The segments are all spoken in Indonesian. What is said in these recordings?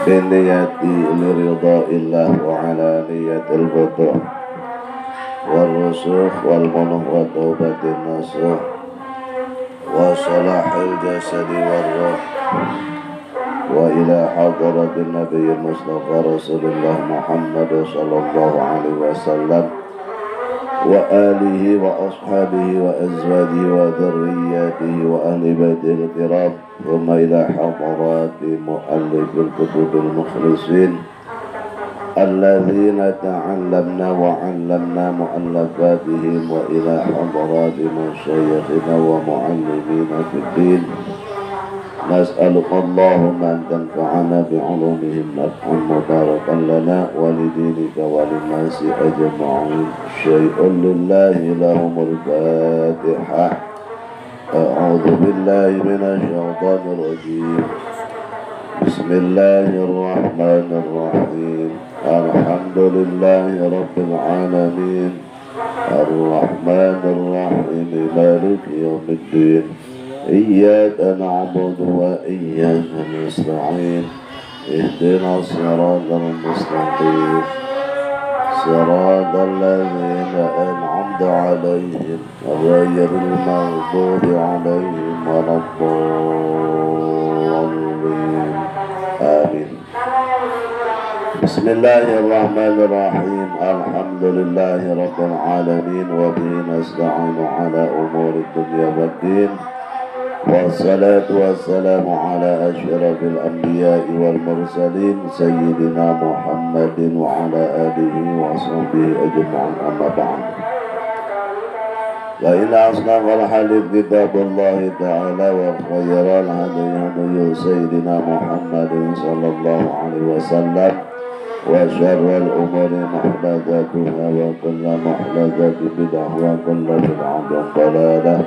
biniyati liridhaillah wa ala niyatil futuh wal rusukh wal munuh wa taubatin nasuh wa salahil jasadi wal ruh wa ila hadratin nabiyil mustafa rasulullah Muhammad sallallahu alaihi wasallam wa alihi wa ashabihi wa azwajihi wa dhurriyyatihi wa ahli baitihi al-kiram thumma ila hadrati muallifil kutubil mukhlisin alladhina ta'allamna wa 'allamna mu'allafatihim wa ila hadrati masyayikhina wa mu'allimina fid din nas'aluka Allahumma an tanfa'ana bi'ulumihim naf'an mubarakan lana wa lidinika wa linnasi ajma'in syai'un lillahi lahumul fatihah a'udhu billahi minasyaitanir rajim bismillahirrahmanirrahim alhamdulillahi rabbil alamin arrahmanir rahim maliki yaumiddin iyyaka na'budu wa iyyaka nasta'in ihdinas siratal mustaqim siratal ladzina an'amta 'alaihim ghayril maghdubi 'alaihim waladdallin amin. Bismillahirrahmanirrahim. Alhamdulillahi rabbil alamin wa bihi nasta'inu 'ala umuri dunya waddin. Wassalatu wassalamu ala asyrafil anbiya'i wal mursalin sayyidina Muhammadin wa ala alihi wa sahbihi ajma'in amma ba'd. Wa inna asnafal hadith kitabullahi ta'ala wa khayral hadi hadi sayyidina Muhammadin sallallahu alaihi wasallam wa syarrul umuri muhdatsatuha wa kullu muhdatsatin bid'ah wa kullu bid'atin dhalalah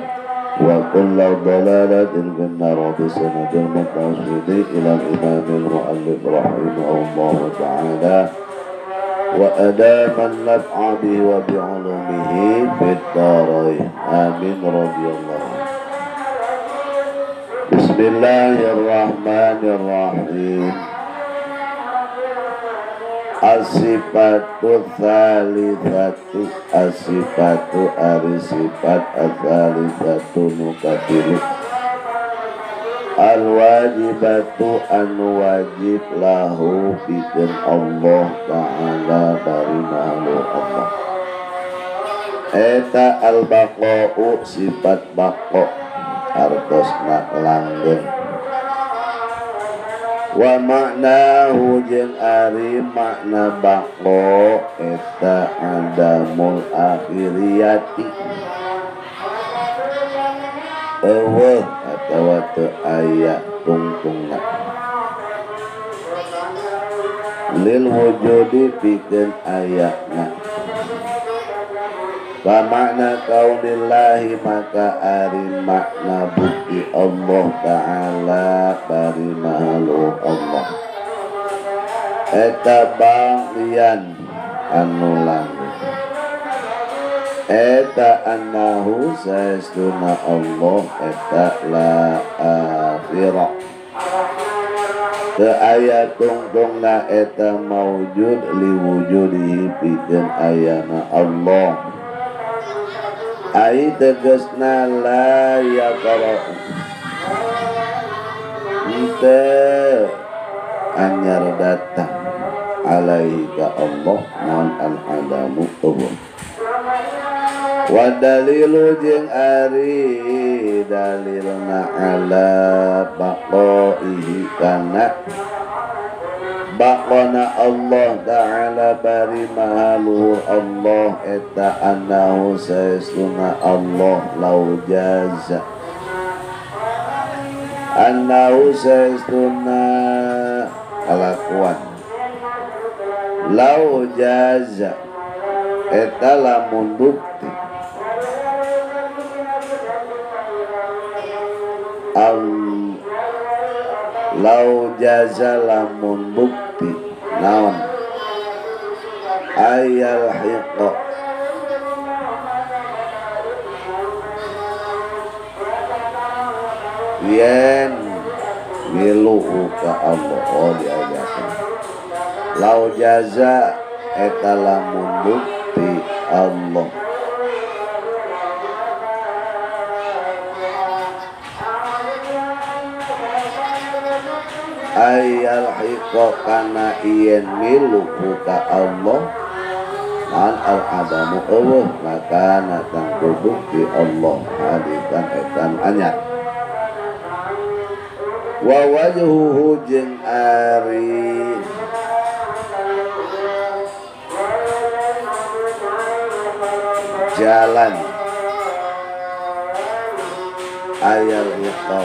wa kullu dhalalatin finnar bi sanadil muqasid ila al-imam al-muallif rahimahullah ta'ala wa adaman naf'a bihi wa bi'ulumihi fid darain amin radhiyallahu. Bismillahirrahmanirrahim. As-sifatu tsalitsatu as-sifatu ari-sifat ats-tsalitsatu nukatilu al-wajibatu anu wajib lahu bikin Allah ta'ala dari makhluk Allah eta al-baqa'u sifat baqa' artosna langgeng wa maknahu jeung ari makna baqo eta adamul akhiriyati eueuh atawa teu aya tungtungna lil wujudi pikeun ayana wa makna kaunillahi maka ari makna bukti Allah ta'ala bari makhluk Allah eta bagian anu langgeng eta annahu saestuna Allah eta la akhirah teu aya tungtungna eta maujud liwujudihi pikeun ayana Allah ai tegasna la yaqra ente anyar datang alaihi ka Allah naon al-adamu Allah wa dalilu jeung ari dalilna ala baqaihi kana baqana Allah ta'ala bari mahaluhur Allah eta annahu saestuna Allah lau jaza annahu saestuna kalakuan lau jaza eta lamun bukti lau jaza lamun bukti naon ayal hiqa yen ngilu ka Allah diajakan lau jaza eta lamun bukti Allah ayal hiqo kana ien milu ka Allah an al adamu Allah maka natang bukti Allah hadikan etan anyar wa wajhuhu jeung ari jalan ayal hiqo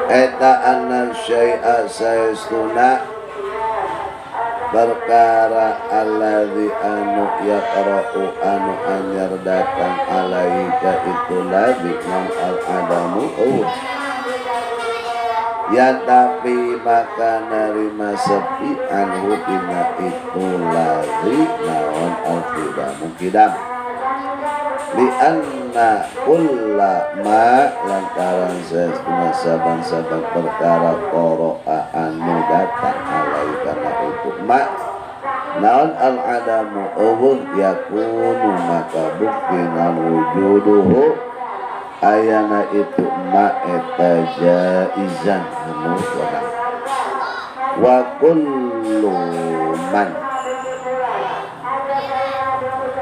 eta anna syai'a saestuna perkara alladzi anu yaqra'u anu anyar datang alaika itu ladzi nam al adamu ya tapi maka narima sepi anhu tina itu ladzi naon al qidamu qidam li anna kulla ma lantaran sesuna saban-saban perkara qara'a anu datang alaika itu ma naon al adamu yakunu maka bukti nan wujuduhu ayana itu ma eta jaizan anu wadang wa kullu man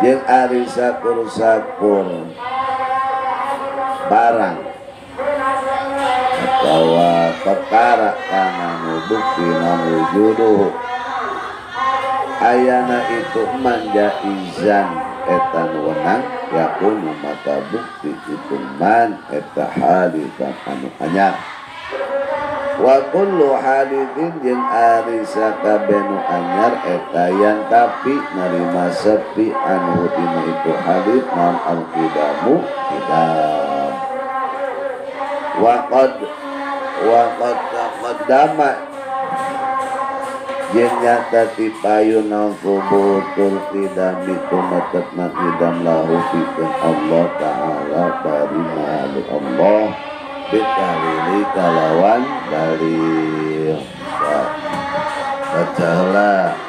jeung ari sakur-sakur barang atawa perkara kana bukti nan wujuduh ayana itu manjaizan eta wenang yakunu maka bukti itu man eta halikan anu anyar wa kullu halidin jeung ari sakabenu anyar eta yang tapi narima sepi anu tina itu halid nam al qidamu qidam wa qad taqaddama jeung nyata ti payun naon kubutul qidam itu matetna qidam lahu pikeun Allah taala bari malu Allah bitalili kalawan dalil bacalah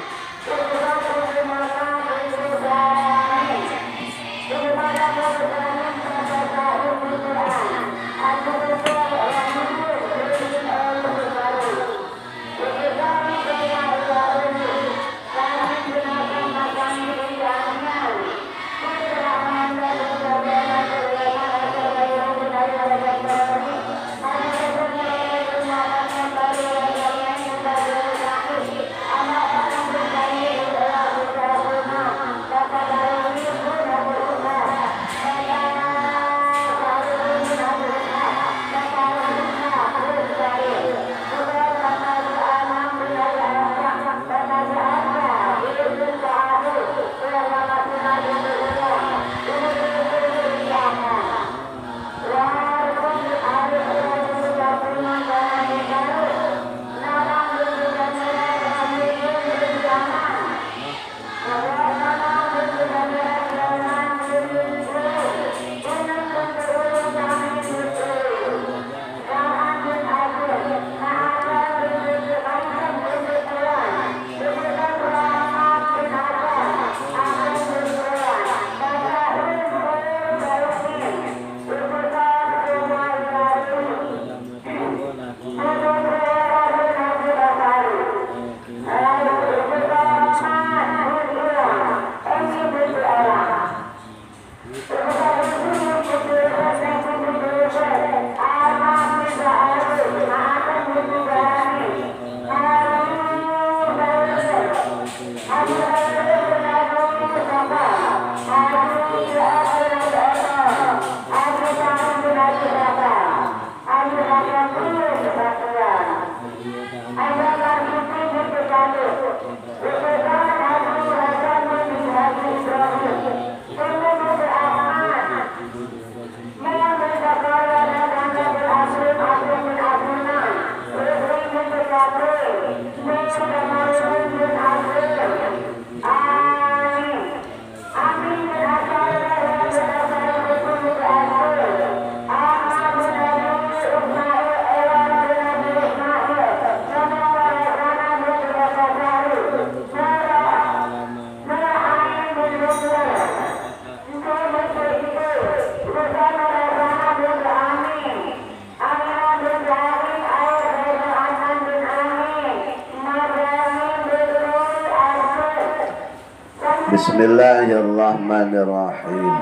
Bismillahirrahmanirrahim.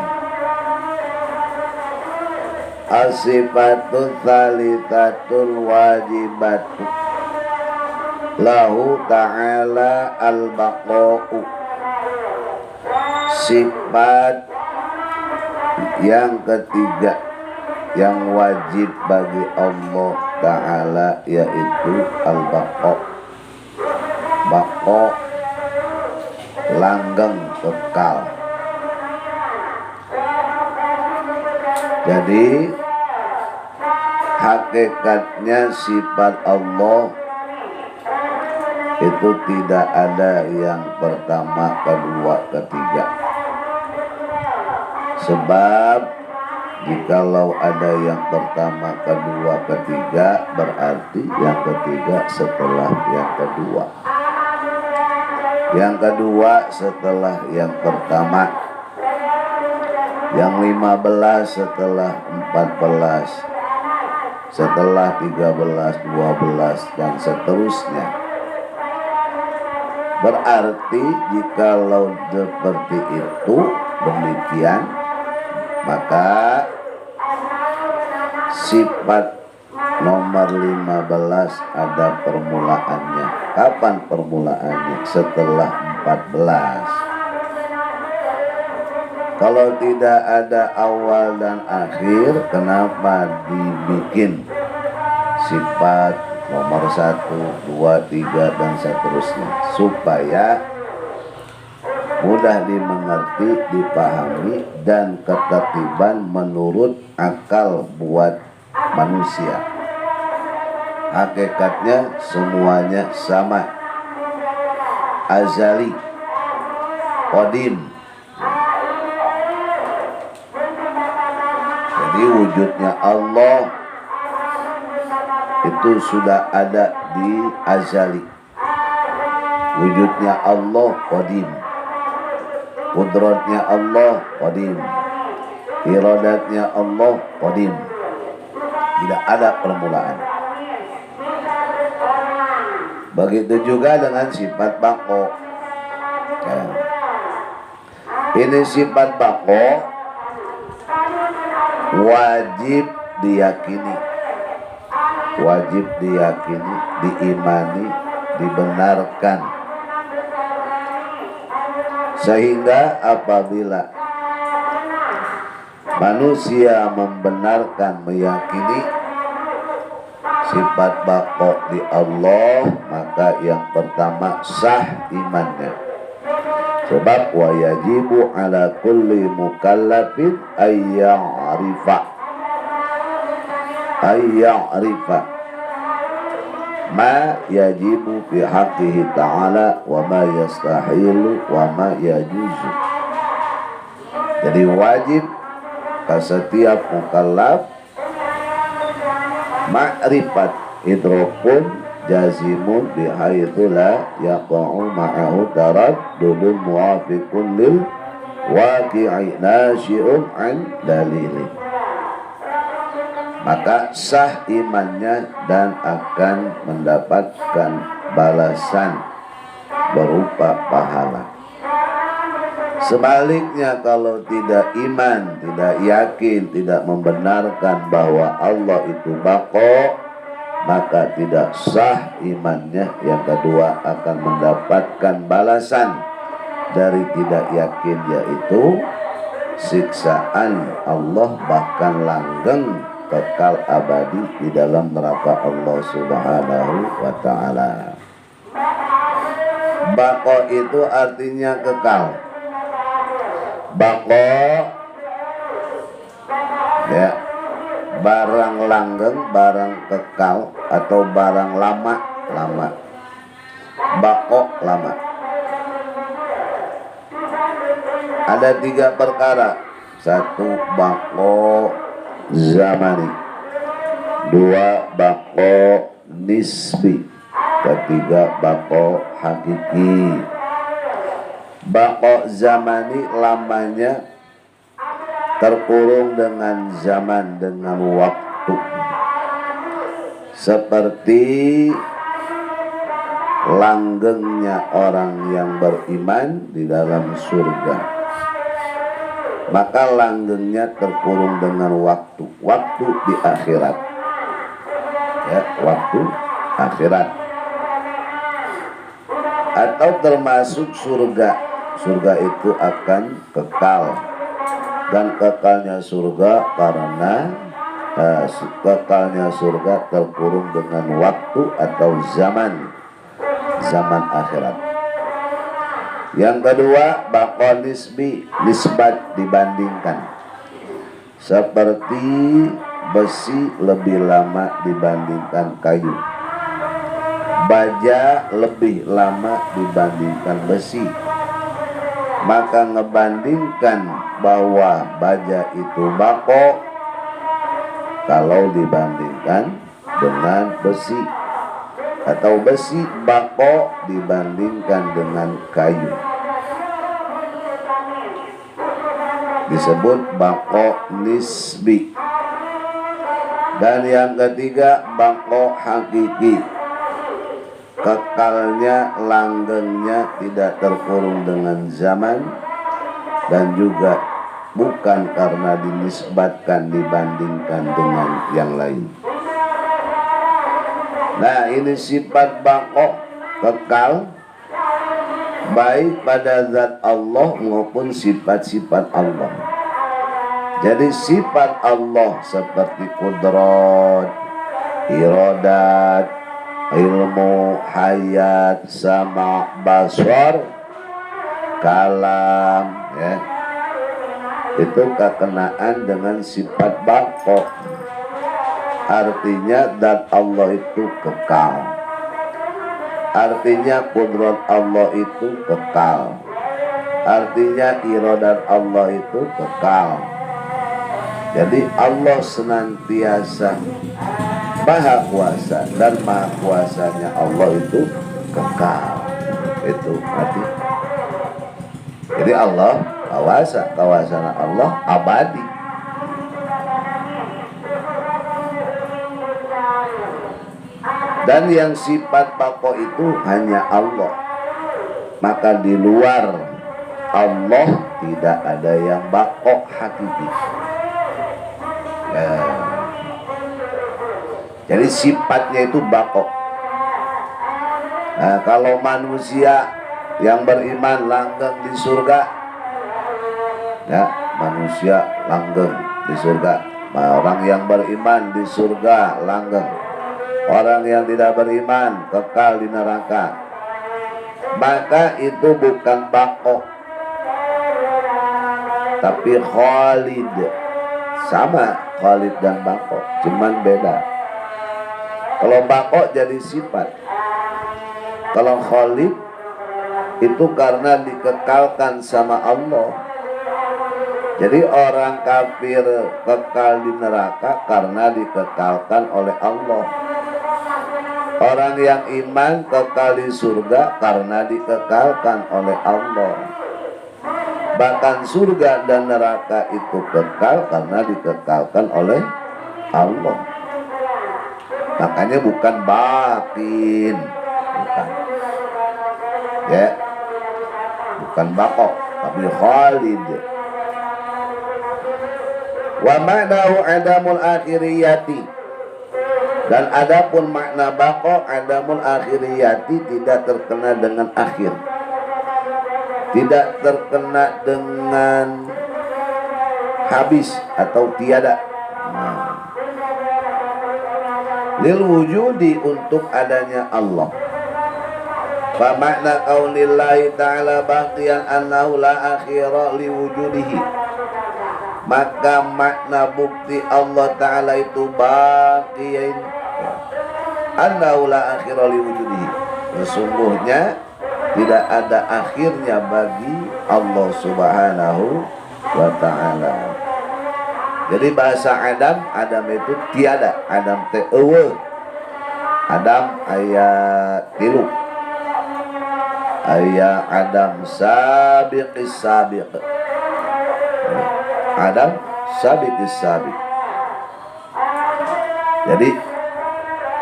As-sifatu tsalitatul wajibatu lahu ta'ala al-baqa'u. Sifat yang ketiga yang wajib bagi Allah Ta'ala yaitu al-baqa'. Baqa' langgeng, kekal. Jadi hakikatnya sifat Allah itu tidak ada yang pertama, kedua, ketiga. Sebab jikalau ada yang pertama, kedua, ketiga, berarti yang ketiga setelah yang kedua, yang kedua setelah yang pertama, yang 15 setelah 14, setelah 13, 12 dan seterusnya. Berarti jikalau seperti itu demikian, maka sifat nomor 15 ada permulaannya. Kapan permulaannya? Setelah 14. Kalau tidak ada awal dan akhir, kenapa dibikin sifat nomor 1, 2, 3 dan seterusnya? Supaya mudah dimengerti, dipahami, dan ketertiban menurut akal buat manusia. Hakikatnya semuanya sama, azali, qadim. Jadi wujudnya Allah itu sudah ada di azali. Wujudnya Allah qadim. Qudratnya Allah qadim. Iradatnya Allah qadim. Tidak ada permulaan. Begitu juga dengan sifat baqa. Ya. Ini sifat baqa wajib diyakini. Wajib diyakini, diimani, dibenarkan. Sehingga apabila manusia membenarkan, meyakini sifat baqa di Allah, maka yang pertama sah imannya. Sebab wa yajibu ala kulli mukallafin ayya'rifa ma yajibu fi haqqihi ta'ala wa ma yastahilu wa ma yajuzu. Jadi wajib ke setiap mukallaf ma'rifat idrakun jazimun bihaitsu la yaqa'u ma'ahu taraddudun muwafiqun lil waqi'i nasyi'un an dalili. Maka sah imannya dan akan mendapatkan balasan berupa pahala. Sebaliknya kalau tidak iman, tidak yakin, tidak membenarkan bahwa Allah itu baqa, maka tidak sah imannya. Yang kedua akan mendapatkan balasan dari tidak yakin, yaitu siksaan Allah, bahkan langgeng kekal abadi di dalam neraka Allah Subhanahu wa ta'ala. Baqa itu artinya kekal. Baqa ya, barang langgeng, barang kekal, atau barang lama. Baqa lama. Ada 3 perkara. 1 baqa zamani, 2 baqa nisbi, 3 baqa hakiki. Baqa zamani lamanya terkurung dengan zaman, dengan waktu. Seperti langgengnya orang yang beriman di dalam surga, maka langgengnya terkurung dengan waktu di akhirat, ya, waktu akhirat. Atau termasuk surga itu akan kekal, dan kekalnya surga karena kekalnya surga terkurung dengan waktu atau zaman akhirat. Yang kedua, baqo nisbat, dibandingkan. Seperti besi lebih lama dibandingkan kayu, baja lebih lama dibandingkan besi, maka ngebandingkan bahwa baja itu baqo kalau dibandingkan dengan besi, atau besi baqo dibandingkan dengan kayu, disebut baqo nisbi. Dan yang ketiga, baqo hakiki, kekalnya, langgengnya tidak terkurung dengan zaman, dan juga bukan karena dinisbatkan, dibandingkan dengan yang lain. Nah, ini sifat baqo, kekal, baik pada zat Allah maupun sifat-sifat Allah. Jadi sifat Allah seperti kudrat, iradat, ilmu, hayat, sama, basar, kalam, ya, itu kekenaan dengan sifat baqo. Artinya zat Allah itu kekal, artinya kudrat Allah itu kekal, artinya iradat Allah itu kekal. Jadi Allah senantiasa maha kuasa, dan maha kuasanya Allah itu kekal. Itu arti. Jadi Allah kawasan Allah abadi. Dan yang sifat baqo itu hanya Allah, maka di luar Allah tidak ada yang baqo hakiki. Jadi sifatnya itu baqo. Nah, kalau manusia yang beriman langgeng di surga, ya, manusia langgeng di surga. Orang yang beriman di surga langgeng. Orang yang tidak beriman kekal di neraka. Maka itu bukan baqo, tapi khalid. Sama khalid dan baqo, cuman beda. Kalau baqo jadi sifat, kalau khalid itu karena dikekalkan sama Allah. Jadi orang kafir kekal di neraka karena dikekalkan oleh Allah. Orang yang iman kekal di surga karena dikekalkan oleh Allah. Bahkan surga dan neraka itu kekal karena dikekalkan oleh Allah. Makanya bukan batin, bukan, ya, bukan baqo, tapi khalid. Wa ma'nahu adamul akhiriyati. Dan adapun makna baqo, adamul akhiriyati, tidak terkena dengan akhir, tidak terkena dengan habis atau tiada. Lil wujudi, untuk adanya Allah. Fa makna qaulillahi ta'ala baqiyan annahu la akhira li wujudihi. Maka makna bukti Allah Ta'ala itu baqiyan annahu la akhira li wujudihi, sesungguhnya tidak ada akhirnya bagi Allah Subhanahu wa Ta'ala. Jadi bahasa Adam itu tiada. Adam teh eueuh. Adam aya 3. Aya Adam sabiqis sabiq. Adam sabiqis sabiq. Jadi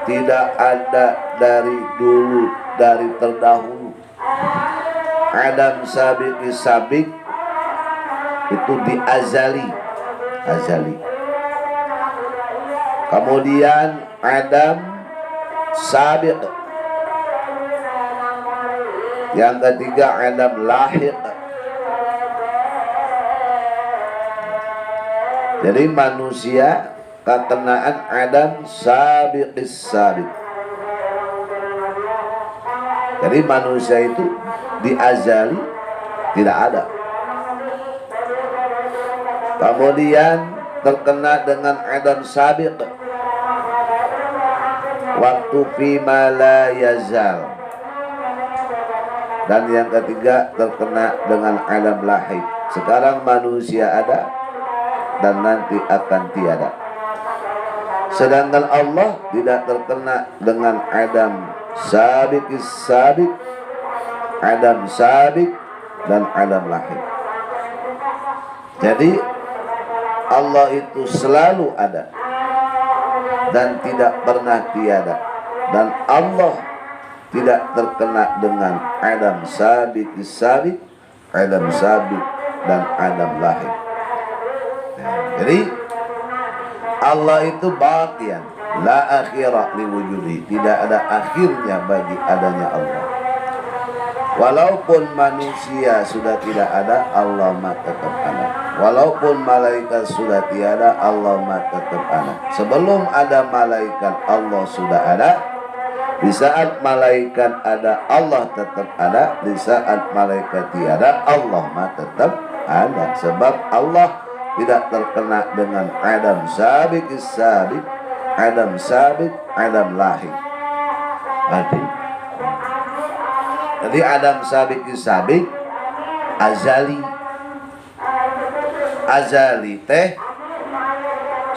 tidak ada dari dulu dari terdahulu. Adam sabik itu di azali. Kemudian Adam sabiq. Yang ketiga Adam lahiq. Jadi manusia kekenaan Adam sabiqis sabiq. Jadi manusia itu di azali tidak ada. Kemudian terkena dengan Adam sabiq waktu fima la yazal. Dan yang ketiga terkena dengan Adam lahid. Sekarang manusia ada dan nanti akan tiada. Sedangkan Allah tidak terkena dengan Adam sabiqis sabiq, Adam sabiq dan Adam lahid. Jadi Allah itu selalu ada dan tidak pernah tiada. Dan Allah tidak terkena dengan Adam sabiqis sabiq, Adam sabiq dan Adam lahid. Jadi Allah itu baqiyan, la akhira liwujudi, tidak ada akhirnya bagi adanya Allah. Walaupun manusia sudah tidak ada, Allah mah tetap ada. Walaupun malaikat sudah tiada, Allah mah tetap ada. Sebelum ada malaikat, Allah sudah ada. Di saat malaikat ada, Allah tetap ada. Di saat malaikat tiada, Allah mah tetap ada. Sebab Allah tidak terkena dengan Adam sabiqis sabiq, Adam sabiq, Adam lahid. Jadi Adam sabiqis sabiq azali teh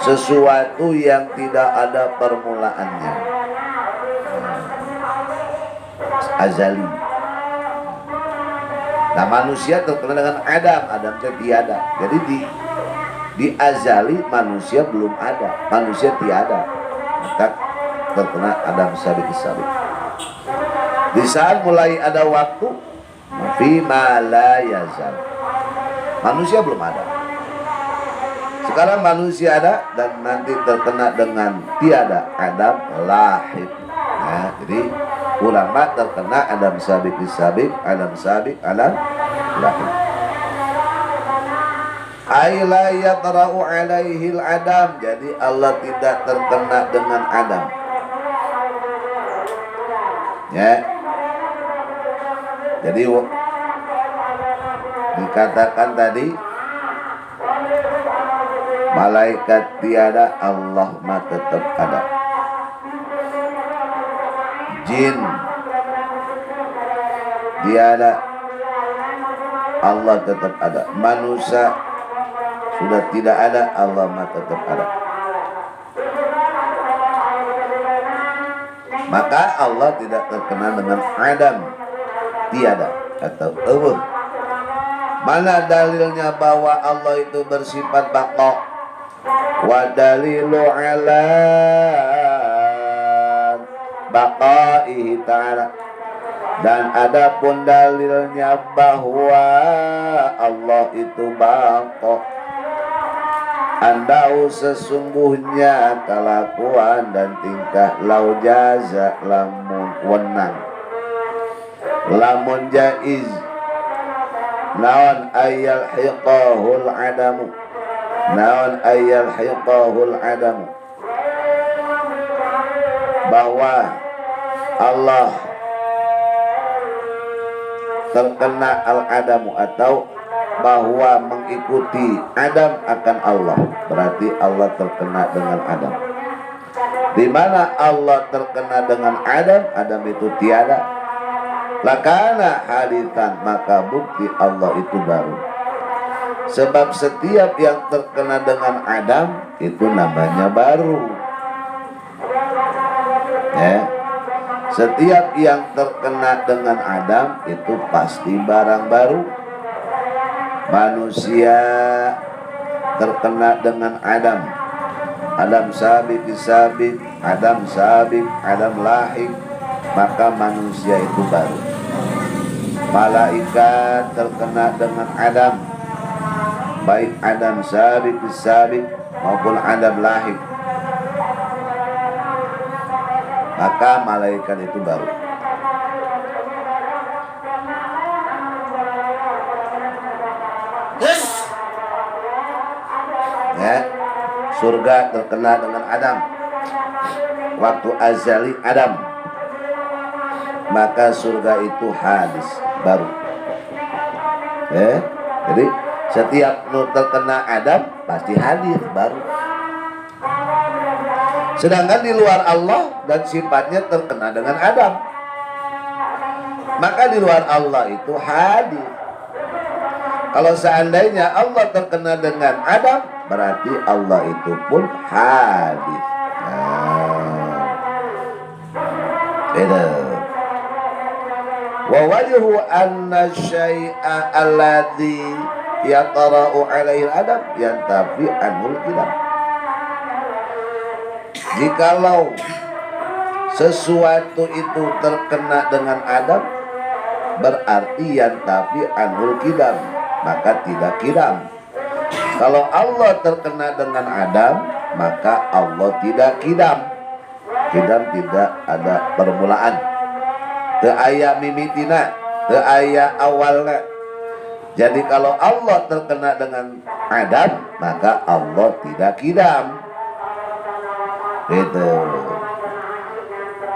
sesuatu yang tidak ada permulaannya. Azali. Nah manusia terkena dengan Adam teh tiada. Jadi di azali manusia belum ada, manusia tiada, maka terkena Adam sabiqis sabiq. Di saat mulai ada waktu, fima la yazal, manusia belum ada. Sekarang manusia ada dan nanti terkena dengan tiada, Adam lahid. Nah, jadi ulama terkena Adam sabiqis sabiq, Adam sabiq, Adam lahid. Aila yatra'u alaihil Adam. Jadi Allah tidak terkena dengan Adam. Ya. Jadi dikatakan tadi malaikat tiada, Allah mah tetap ada. Jin tiada, Allah tetap ada. Manusia sudah tidak ada, Allah mah tetap ada. Maka Allah tidak terkena dengan Adam, tiada atau Allah. Mana dalilnya bahwa Allah itu bersifat baqa? Wa dalilu ala baqaihi ta'ala. Dan adapun dalilnya bahwa Allah itu baqa, andau sesungguhnya kelakuan dan tingkah lau jaza lamun wenang, lamun jaiz, naon ayal hiqahul adamu, naon ayal hiqahul adamu, bahwa Allah terkena al-adamu atau bahwa mengikuti Adam akan Allah, berarti Allah terkena dengan Adam. Di mana Allah terkena dengan Adam, Adam itu tiada. Lakana hadithan, maka bukti Allah itu baru. Sebab setiap yang terkena dengan Adam itu namanya baru. Ya. Setiap yang terkena dengan Adam itu pasti barang baru. Manusia terkena dengan Adam, Adam sabiqis sabiq, Adam sabiq, Adam lahid. maka manusia itu baru. Malaikat terkena dengan Adam, baik Adam sabiq maupun Adam lahir, maka malaikat itu baru. Ya, surga terkena dengan Adam, waktu azali Adam, maka surga itu hadis baru. Ya, jadi setiap terkena Adam pasti hadis baru. Sedangkan di luar Allah dan sifatnya terkena dengan Adam, maka di luar Allah itu hadis. Kalau seandainya Allah terkena dengan Adam, berarti Allah itu pun hadis. Wa wajhu anna syai'a alladhi yatara'u alaihi Adam yantafi anhul kilam. Jikalau sesuatu itu terkena dengan Adam, berarti yantafi anhul kidam, maka tidak kidam. Kalau Allah terkena dengan Adam, maka Allah tidak kidam. Kidam tidak ada permulaan, teu aya mimitina, teu aya awalna. Jadi kalau Allah terkena dengan Adam, maka Allah tidak kidam. Itu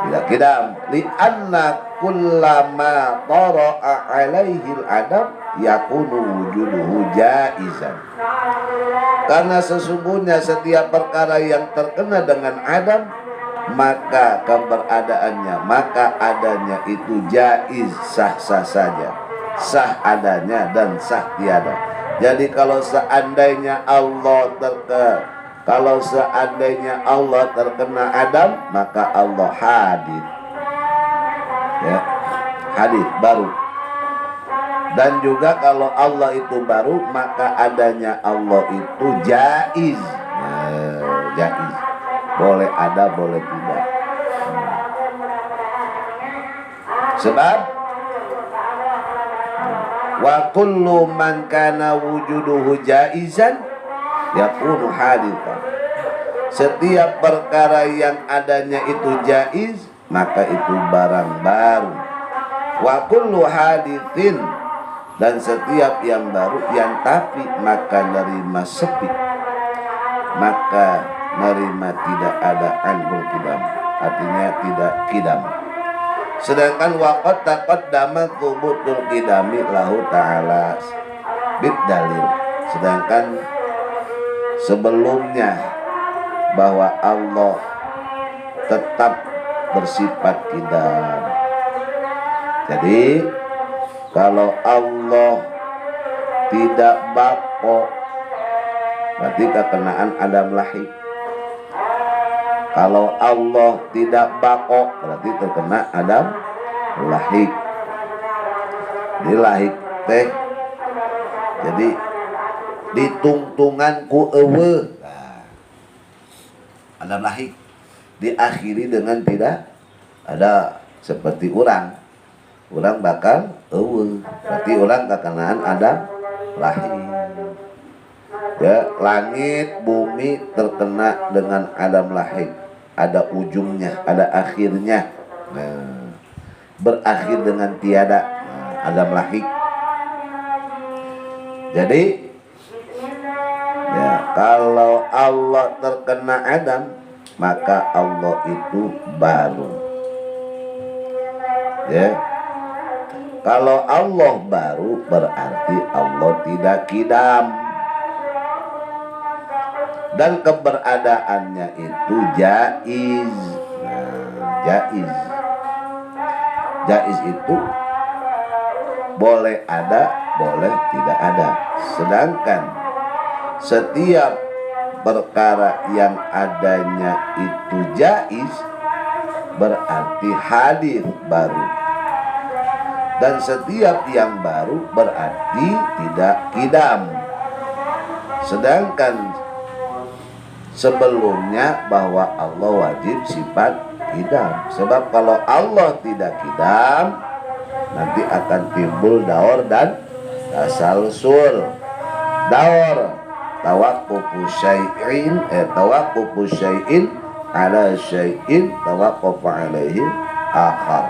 tidak kidam. Li'anna kullama tara'a alaihi Adam yakunu wujuduhu jaizan. Karena sesungguhnya setiap perkara yang terkena dengan Adam, maka keberadaannya, maka adanya itu jaiz, sah-sah saja, sah adanya dan sah tiada. Jadi kalau seandainya Allah terkena Adam, maka Allah hadir, ya, hadir baru. Dan juga kalau Allah itu baru, maka adanya Allah itu jaiz, jaiz, boleh ada boleh tidak. Sebab wa kullu man kana wujuduhu jaizan yakunu hadithan. Setiap perkara yang adanya itu jaiz, maka itu barang baru. Wa kullu hadithin, dan setiap yang baru yang tapi maka nerima sepi, maka nerima tidak ada anhul kidam, artinya tidak kidam. Sedangkan waqad taqaddama thubutul qidami lahu ta'ala bid dalil. Sedangkan sebelumnya bahwa Allah tetap bersifat qidam. Jadi kalau Allah tidak baqo, berarti kekenaan Adam lahir. Kalau Allah tidak baqo, berarti terkena Adam lahir. Jadi lahir teh jadi ditungtungan ku eueuh. Adam lahir diakhiri dengan tidak ada, seperti orang bakal eueuh, berarti orang kekenaan Adam lahir. Ya, langit bumi terkena dengan Adam lahir, ada ujungnya, ada akhirnya. Nah, berakhir dengan tiada, Adam lahir. Jadi ya, kalau Allah terkena Adam, maka Allah itu baru. Ya, kalau Allah baru berarti Allah tidak kidam, dan keberadaannya itu jaiz. Jaiz itu boleh ada, boleh tidak ada. Sedangkan setiap perkara yang adanya itu jaiz berarti hadis baru, dan setiap yang baru berarti tidak kidam. Sedangkan sebelumnya bahwa Allah wajib sifat kidam. Sebab kalau Allah tidak kidam, nanti akan timbul daur dan tasalsul. Daur tawaqqufu syai'in tawaqqufu syai'in ala syai'in tawaqqafa alaihi akhar.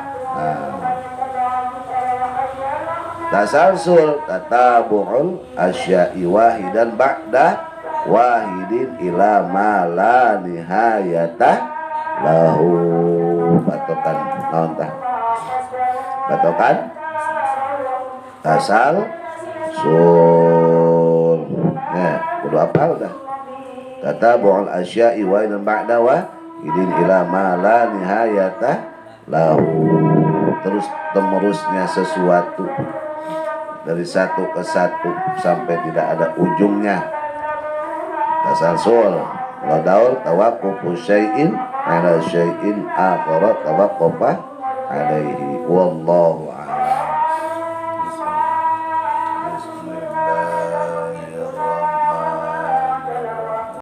Tasalsul tatabu'ul asya'i wahidan ba'da wahidin ila ma la nihayata lahu. Batokan naon tah? Batokan tasalsul. Nah, kudu apal dah. Tatabu'ul asya'i wahidan ba'da wahidin ila ma la nihayata lahu. Terus temerusnya sesuatu dari satu ke satu sampai tidak ada ujungnya. Tasalsul. Kalau daur tawaqqufu syai'in ala syai'in akhara tawaqqafa alaihi wallahu